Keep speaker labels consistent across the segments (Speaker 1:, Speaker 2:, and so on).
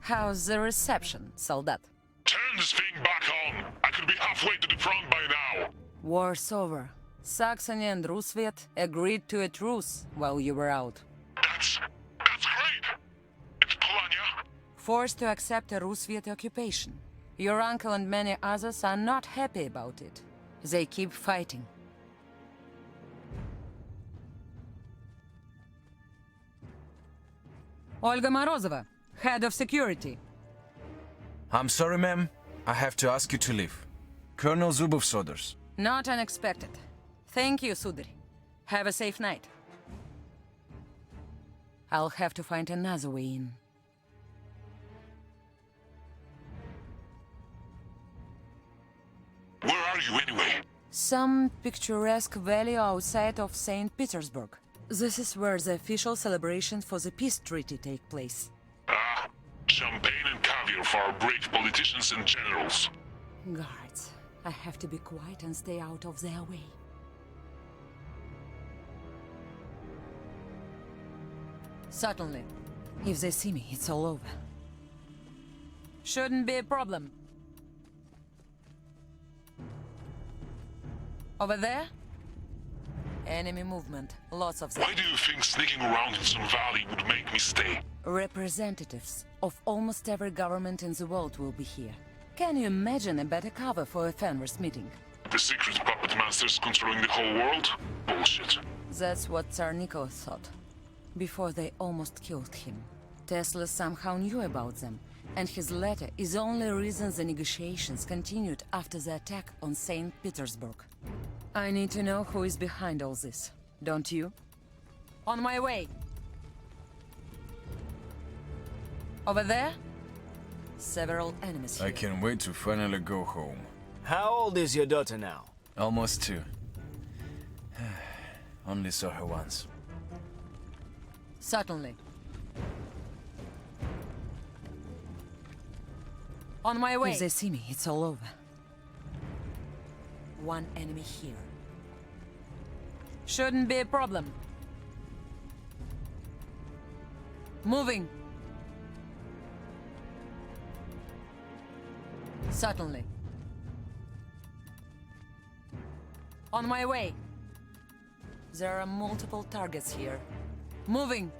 Speaker 1: How's the reception, soldat?
Speaker 2: Turn this thing back on! I could be halfway to the front by now!
Speaker 1: War's over. Saxony and Roosevelt agreed to a truce while you were out.
Speaker 2: That's great! It's Polania?
Speaker 1: Forced to accept a Roosevelt occupation. Your uncle and many others are not happy about it. They keep fighting. Olga Morozova, head of security.
Speaker 3: I'm sorry, ma'am. I have to ask you to leave. Colonel Zubov's orders.
Speaker 1: Not unexpected. Thank you, Sudarь. Have a safe night. I'll have to find another way in.
Speaker 2: Where are you anyway?
Speaker 1: Some picturesque valley outside of St. Petersburg. This is where the official celebrations for the peace treaty take place.
Speaker 2: Ah, champagne and caviar for our brave politicians and generals.
Speaker 1: Guards, I have to be quiet and stay out of their way. Certainly. If they see me, it's all over. Shouldn't be a problem. Over there? Enemy movement. Lots of them.
Speaker 2: Why do you think sneaking around in some valley would make me stay?
Speaker 1: Representatives of almost every government in the world will be here. Can you imagine a better cover for a Fenris meeting?
Speaker 2: The secret puppet masters controlling the whole world? Bullshit.
Speaker 1: That's what Tsar Nicholas thought. Before they almost killed him. Tesla somehow knew about them, and his letter is the only reason the negotiations continued after the attack on St. Petersburg. I need to know who is behind all this, don't you? On my way! Over there? Several enemies here.
Speaker 3: I can't wait to finally go home.
Speaker 4: How old is your daughter now?
Speaker 3: Almost 2. Only saw her once.
Speaker 1: Certainly. On my way! If they see me, it's all over. One enemy here. Shouldn't be a problem. Moving. Certainly. On my way. There are multiple targets here. Moving.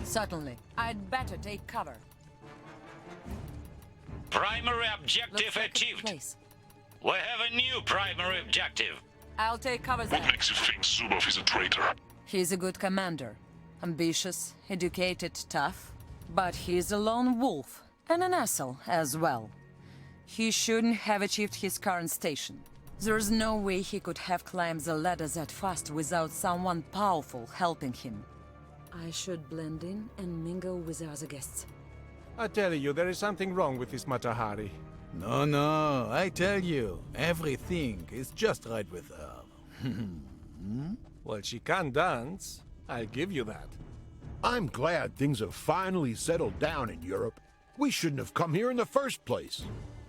Speaker 1: Certainly. I'd better take cover.
Speaker 5: Primary objective achieved.
Speaker 1: Place.
Speaker 5: We have a new primary objective.
Speaker 1: I'll take cover
Speaker 2: What
Speaker 1: there.
Speaker 2: makes you think Zubov is a traitor?
Speaker 1: He's a good commander. Ambitious, educated, tough. But he's a lone wolf. And an asshole as well. He shouldn't have achieved his current station. There's no way he could have climbed the ladder that fast without someone powerful helping him. I should blend in and mingle with the other guests.
Speaker 6: I tell you, there is something wrong with this Matahari.
Speaker 7: No, I tell you, everything is just right with her.
Speaker 6: Well, she can dance. I'll give you that.
Speaker 8: I'm glad things have finally settled down in Europe. We shouldn't have come here in the first place.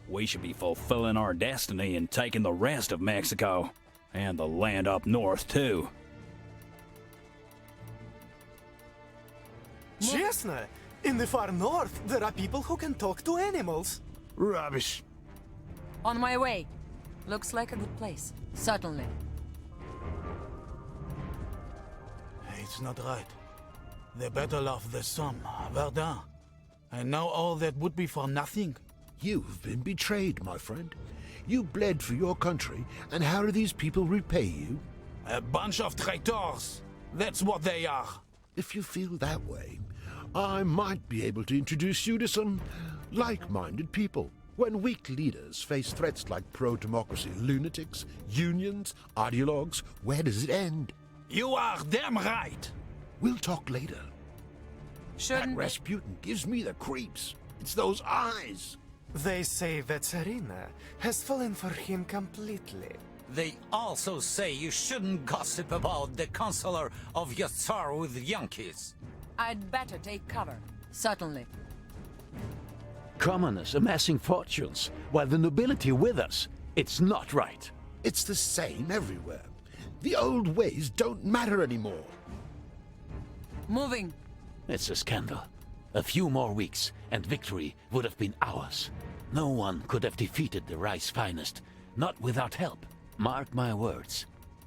Speaker 9: We should be fulfilling our destiny and taking the rest of Mexico. And the land up north, too.
Speaker 4: Честно, in the far north, there are people who can talk to animals.
Speaker 8: Rubbish.
Speaker 1: On my way. Looks like a good place. Certainly.
Speaker 7: It's not right. The battle of the Somme, Verdun. And now all that would be for nothing.
Speaker 8: You've been betrayed, my friend. You bled for your country, and how do these people repay you?
Speaker 7: A bunch of traitors. That's what they are.
Speaker 8: If you feel that way, I might be able to introduce you to some like-minded people. When weak leaders face threats like pro-democracy lunatics, unions, ideologues, where does it end?
Speaker 7: You are damn right.
Speaker 8: We'll talk later.
Speaker 1: Shouldn't
Speaker 8: That Rasputin gives me the creeps. It's those eyes.
Speaker 4: They say that Tsarina has fallen for him completely.
Speaker 5: They also say you shouldn't gossip about the counselor of your Tsar with Yankees.
Speaker 1: I'd better take cover. Certainly.
Speaker 10: Commoners amassing fortunes, while the nobility with us. It's not right.
Speaker 8: It's the same everywhere. The old ways don't matter anymore.
Speaker 1: Moving.
Speaker 10: It's a scandal. A few more weeks, and victory would have been ours. No one could have defeated the Reich's finest, not without help. Mark my words.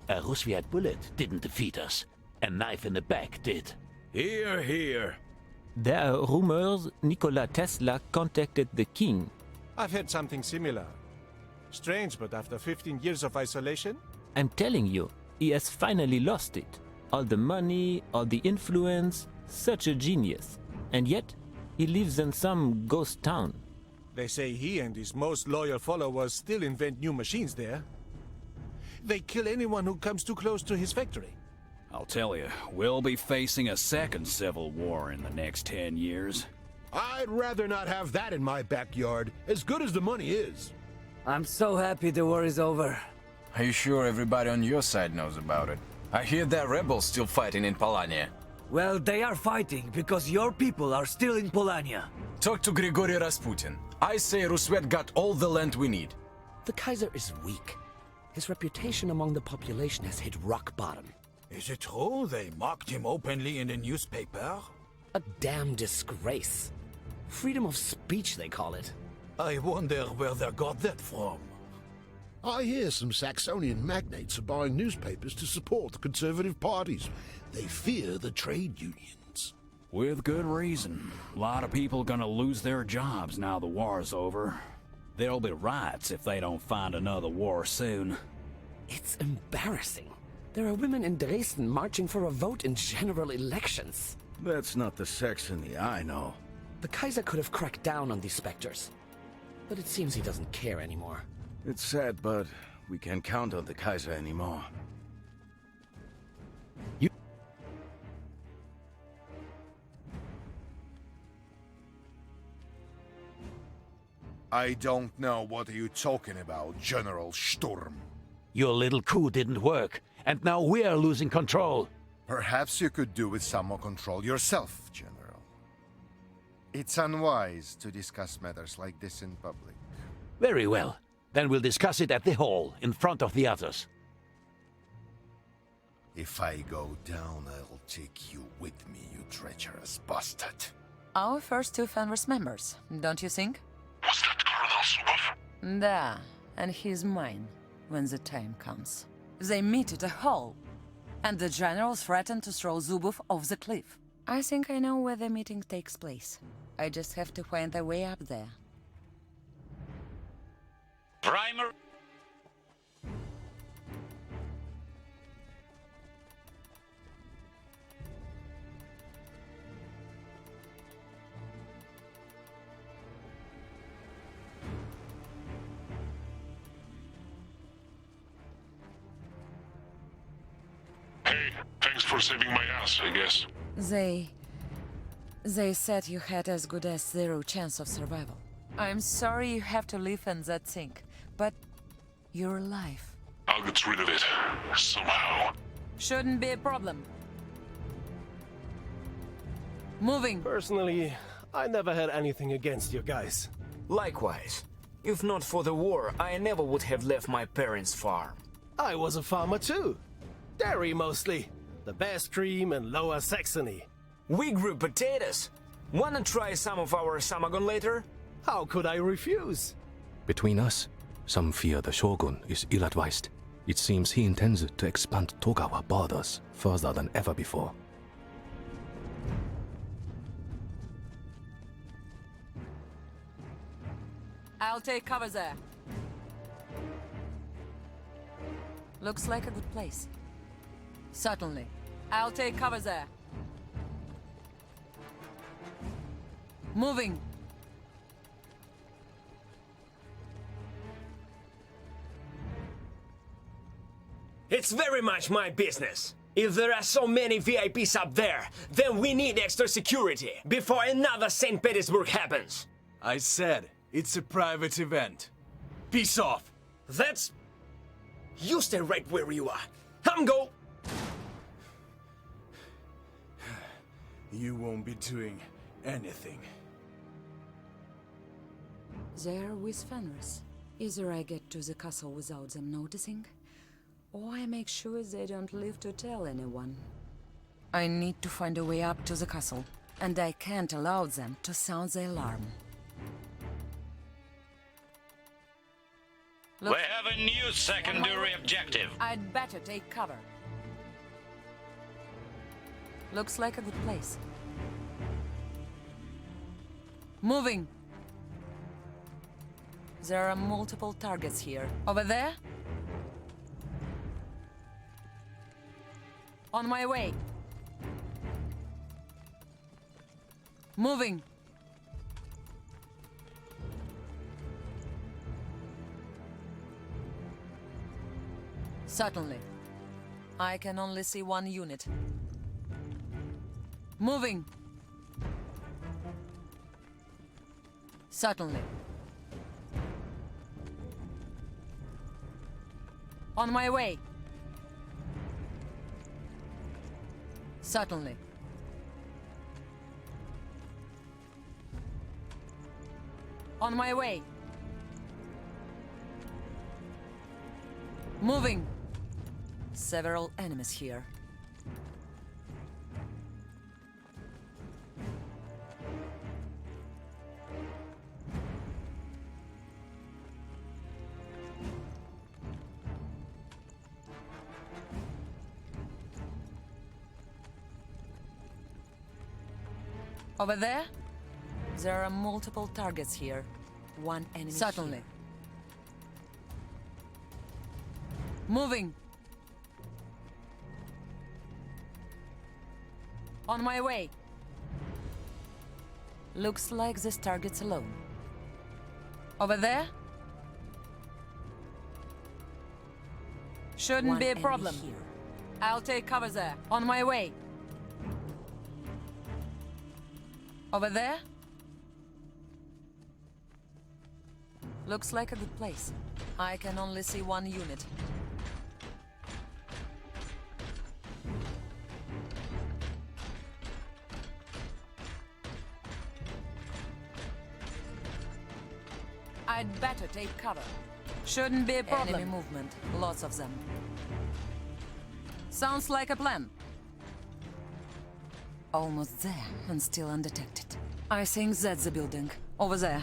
Speaker 10: A Rusviet bullet didn't defeat us. A knife in the back did.
Speaker 3: Here, here.
Speaker 11: There are rumors Nikola Tesla contacted the king.
Speaker 6: I've heard something similar. Strange, but after 15 years of isolation?
Speaker 11: I'm telling you, he has finally lost it. All the money, all the influence, such a genius. And yet, he lives in some ghost town.
Speaker 6: They say he and his most loyal followers still invent new machines there. They kill anyone who comes too close to his factory.
Speaker 9: I'll tell you, we'll be facing a second civil war in the next 10 years.
Speaker 8: I'd rather not have that in my backyard, as good as the money is.
Speaker 12: I'm so happy the war is over.
Speaker 3: Are you sure everybody on your side knows about it? I hear that rebels still fighting in Polania.
Speaker 12: Well, they are fighting because your people are still in Polania.
Speaker 3: Talk to Grigory Rasputin. I say Rusvet got all the land we need.
Speaker 13: The Kaiser is weak. His reputation among the population has hit rock bottom.
Speaker 7: Is it true they mocked him openly in the newspaper?
Speaker 13: A damn disgrace. Freedom of speech, they call it.
Speaker 7: I wonder where they got that from.
Speaker 8: I hear some Saxonian magnates are buying newspapers to support the conservative parties. They fear the trade unions.
Speaker 9: With good reason. A lot of people gonna lose their jobs now the war's over. There'll be riots if they don't find another war soon.
Speaker 13: It's embarrassing. There are women in Dresden marching for a vote in general elections.
Speaker 14: That's not the Saxony I know.
Speaker 13: The Kaiser could have cracked down on these specters. But it seems he doesn't care anymore.
Speaker 14: It's sad, but we can't count on the Kaiser anymore.
Speaker 15: I don't know what are you talking about, General Sturm.
Speaker 10: Your little coup didn't work, and now we're losing control.
Speaker 15: Perhaps you could do with some more control yourself, General. It's unwise to discuss matters like this in public.
Speaker 10: Very well. Then we'll discuss it at the hall, in front of the others.
Speaker 15: If I go down, I'll take you with me, you treacherous bastard.
Speaker 1: Our first two Fenris members, don't you think?
Speaker 2: Was that Colonel Zubov?
Speaker 1: Da, and he's mine when the time comes. They meet at a hall, and the general threatened to throw Zubov off the cliff. I think I know where the meeting takes place. I just have to find a way up there.
Speaker 5: Primer.
Speaker 2: Hey, thanks for saving my ass, I guess.
Speaker 1: They said you had as good as zero chance of survival. I'm sorry you have to live in that sink, but you're alive.
Speaker 2: I'll get rid of it, somehow.
Speaker 1: Shouldn't be a problem. Moving.
Speaker 6: Personally, I never had anything against you guys.
Speaker 16: Likewise. If not for the war, I never would have left my parents' farm.
Speaker 6: I was a farmer too. Dairy mostly. The best cream in Lower Saxony.
Speaker 16: We grew potatoes. Wanna try some of our samagon later?
Speaker 6: How could I refuse?
Speaker 17: Between us, some fear the Shogun is ill-advised. It seems he intends to expand Togawa borders further than ever before.
Speaker 1: I'll take cover there. Looks like a good place. Certainly. I'll take cover there. Moving.
Speaker 16: It's very much my business. If there are so many VIPs up there, then we need extra security before another St. Petersburg happens.
Speaker 3: I said, it's a private event. Peace off.
Speaker 16: That's... You stay right where you are. I'm go.
Speaker 3: You won't be doing anything.
Speaker 1: They're with Fenris. Either I get to the castle without them noticing, or I make sure they don't live to tell anyone. I need to find a way up to the castle, and I can't allow them to sound the alarm.
Speaker 5: We have a new secondary objective.
Speaker 1: I'd better take cover. Looks like a good place. Moving! There are multiple targets here. Over there? On my way. Moving! Certainly. I can only see one unit. Moving! Certainly. On my way. Certainly. On my way. Moving. Several enemies here. Over there? There are multiple targets here. One enemy. Certainly. Here. Moving. On my way. Looks like this target's alone. Over there? Shouldn't be a problem. Here. I'll take cover there. On my way. Over there? Looks like a good place. I can only see one unit. I'd better take cover. Shouldn't be a problem. Enemy movement. Lots of them. Sounds like a plan. Almost there and still undetected. I think that's the building. Over there.